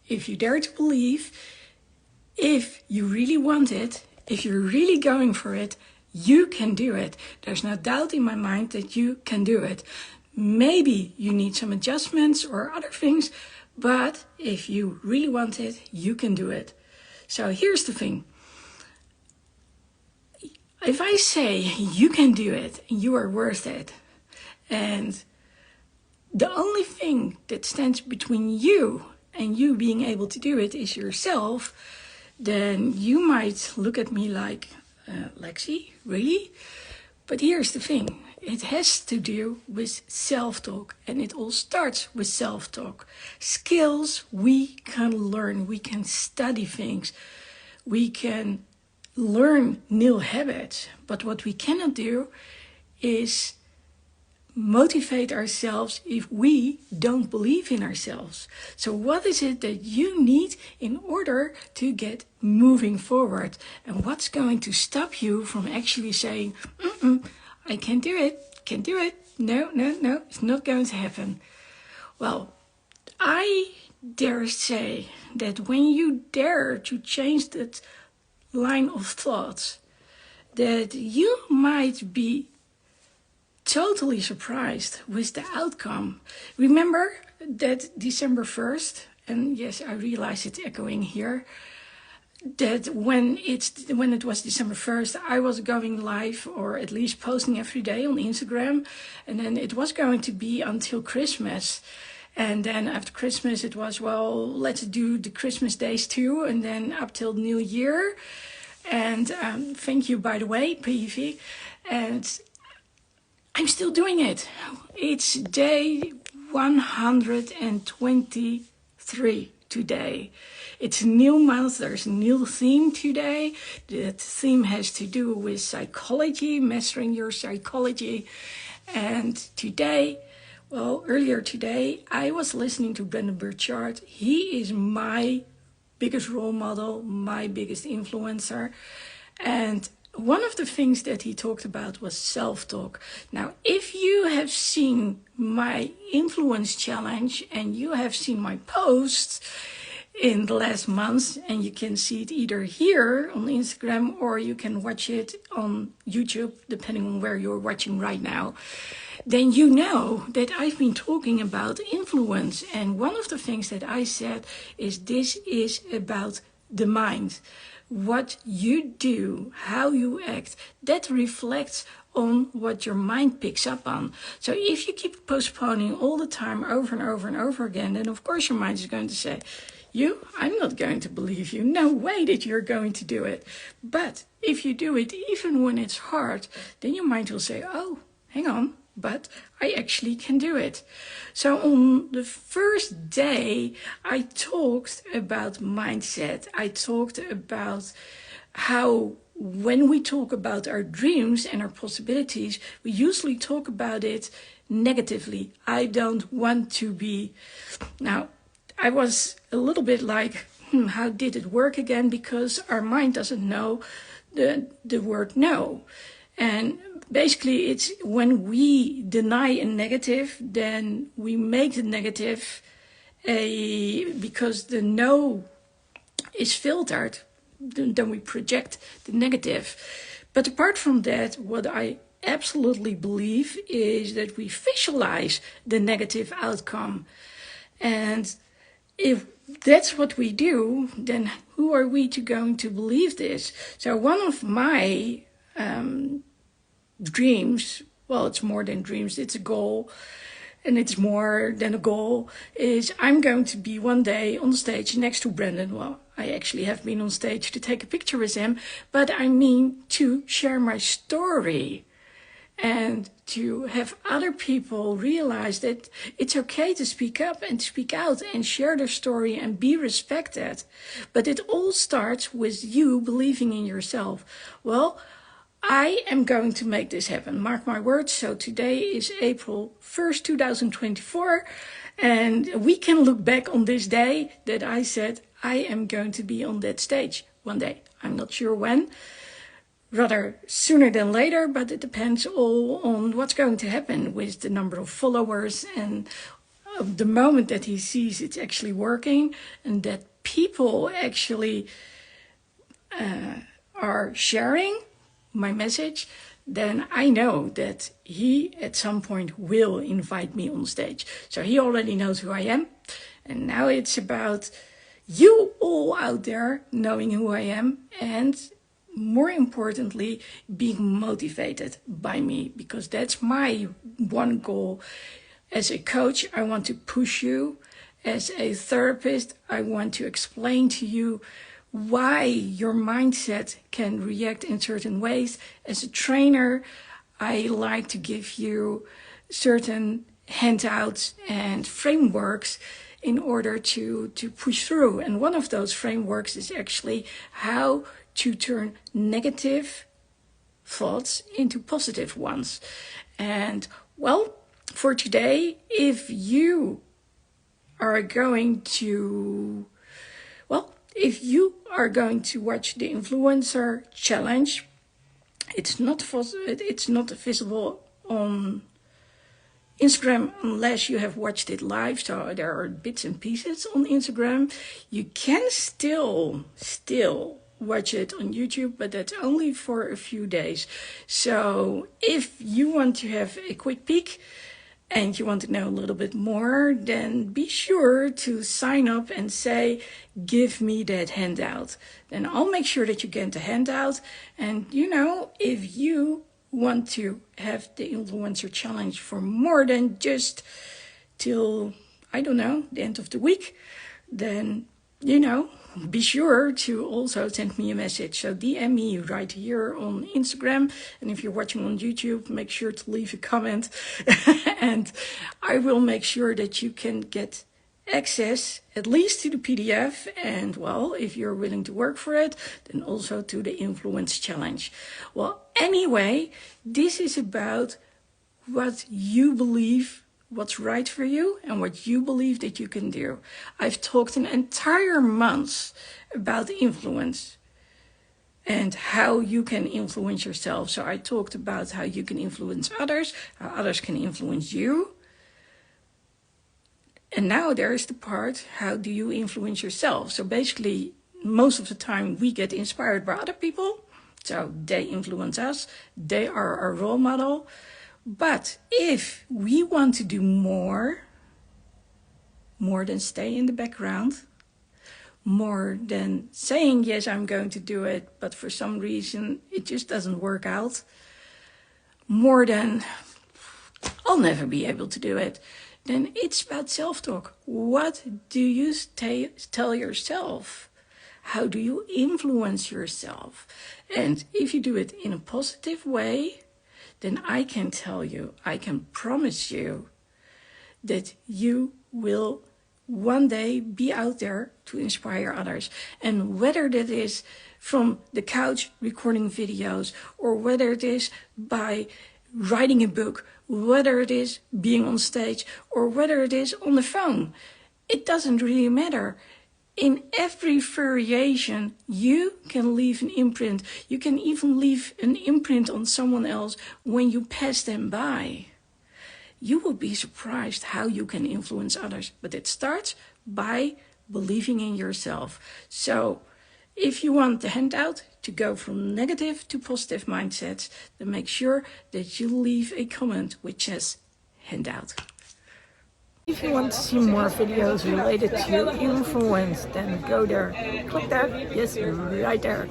if you dare to believe, if you really want it, if you're really going for it, you can do it. There's no doubt in my mind that you can do it. Maybe you need some adjustments or other things, but if you really want it, you can do it. So here's the thing. If I say you can do it, you are worth it, and the only thing that stands between you and you being able to do it is yourself, then you might look at me like, Lexi, really? But here's the thing. It has to do with self-talk, and it all starts with self-talk. Skills we can learn, we can study things, we can learn new habits, but what we cannot do is motivate ourselves if we don't believe in ourselves. So what is it that you need in order to get moving forward? And what's going to stop you from actually saying, I can't do it, no, it's not going to happen? Well, I dare say that when you dare to change that line of thoughts, that you might be totally surprised with the outcome. Remember that December 1st, and yes, I realize it's echoing here, that when it was December 1st, I was going live, or at least posting every day on Instagram, and then it was going to be until Christmas. And then after Christmas, it was, well, let's do the Christmas days too, and then up till New Year. And thank you, by the way, PV. And I'm still doing it. It's day 123 today. It's a new month. There's a new theme today. That theme has to do with psychology, mastering your psychology. And today, well, earlier today, I was listening to Brendon Burchard. He is my biggest role model, my biggest influencer. And one of the things that he talked about was self-talk. Now, if you have seen my influence challenge and you have seen my posts in the last months, and you can see it either here on Instagram or you can watch it on YouTube, depending on where you're watching right now, then you know that I've been talking about influence. And one of the things that I said is this is about the mind. What you do, how you act, that reflects on what your mind picks up on. So if you keep postponing all the time over and over and over again, then of course your mind is going to say, I'm not going to believe you. No way that you're going to do it. But if you do it, even when it's hard, then your mind will say, oh, hang on, but I actually can do it. So on the first day, I talked about mindset. I talked about how when we talk about our dreams and our possibilities, we usually talk about it negatively. I don't want to be... Now, I was a little bit like, how did it work again? Because our mind doesn't know the word no. And basically, it's when we deny a negative, then we make the negative because the no is filtered, then we project the negative. But apart from that, what I absolutely believe is that we visualize the negative outcome. And if that's what we do, then who are we going to believe this? So one of my dreams, well, it's more than dreams, it's a goal, and it's more than a goal, is I'm going to be one day on stage next to Brendon. Well, I actually have been on stage to take a picture with him, but I mean to share my story and to have other people realize that it's okay to speak up and speak out and share their story and be respected. But it all starts with you believing in yourself. Well, I am going to make this happen. Mark my words. So today is April 1st, 2024. And we can look back on this day that I said I am going to be on that stage one day. I'm not sure when. Rather sooner than later, but it depends all on what's going to happen with the number of followers and the moment that he sees it's actually working and that people actually are sharing my message, then I know that he at some point will invite me on stage. So he already knows who I am. And now it's about you all out there knowing who I am, and more importantly, being motivated by me, because that's my one goal. As a coach, I want to push you. As a therapist, I want to explain to you why your mindset can react in certain ways. As a trainer, I like to give you certain handouts and frameworks in order to push through. And one of those frameworks is actually how to turn negative thoughts into positive ones. And well, for today, if you are going to, if you are going to watch the Influencer Challenge, it's not visible on Instagram unless you have watched it live. So there are bits and pieces on Instagram. You can still watch it on YouTube, but that's only for a few days. So if you want to have a quick peek and you want to know a little bit more, then be sure to sign up and say, give me that handout. Then I'll make sure that you get the handout. And if you want to have the Influencer Challenge for more than just till, I don't know, the end of the week, then, be sure to also send me a message. So DM me right here on Instagram. And if you're watching on YouTube, make sure to leave a comment. And I will make sure that you can get access at least to the PDF. And well, if you're willing to work for it, then also to the Influence Challenge. Well, anyway, this is about what you believe, what's right for you, and what you believe that you can do. I've talked an entire month about influence and how you can influence yourself. So I talked about how you can influence others, how others can influence you. And now there's the part, how do you influence yourself? So basically, most of the time we get inspired by other people. So they influence us. They are our role model. But if we want to do more than stay in the background, more than saying, yes, I'm going to do it, but for some reason it just doesn't work out, more than I'll never be able to do it, then it's about self-talk. What do you tell yourself? How do you influence yourself? And if you do it in a positive way, then I can tell you, I can promise you that you will one day be out there to inspire others. And whether that is from the couch recording videos, or whether it is by writing a book, whether it is being on stage, or whether it is on the phone, it doesn't really matter. In every variation, you can leave an imprint. You can even leave an imprint on someone else when you pass them by. You will be surprised how you can influence others. But it starts by believing in yourself. So if you want the handout to go from negative to positive mindsets, then make sure that you leave a comment which says handout. If you want to see more videos related to influence, then go there. Click there. Yes, right there.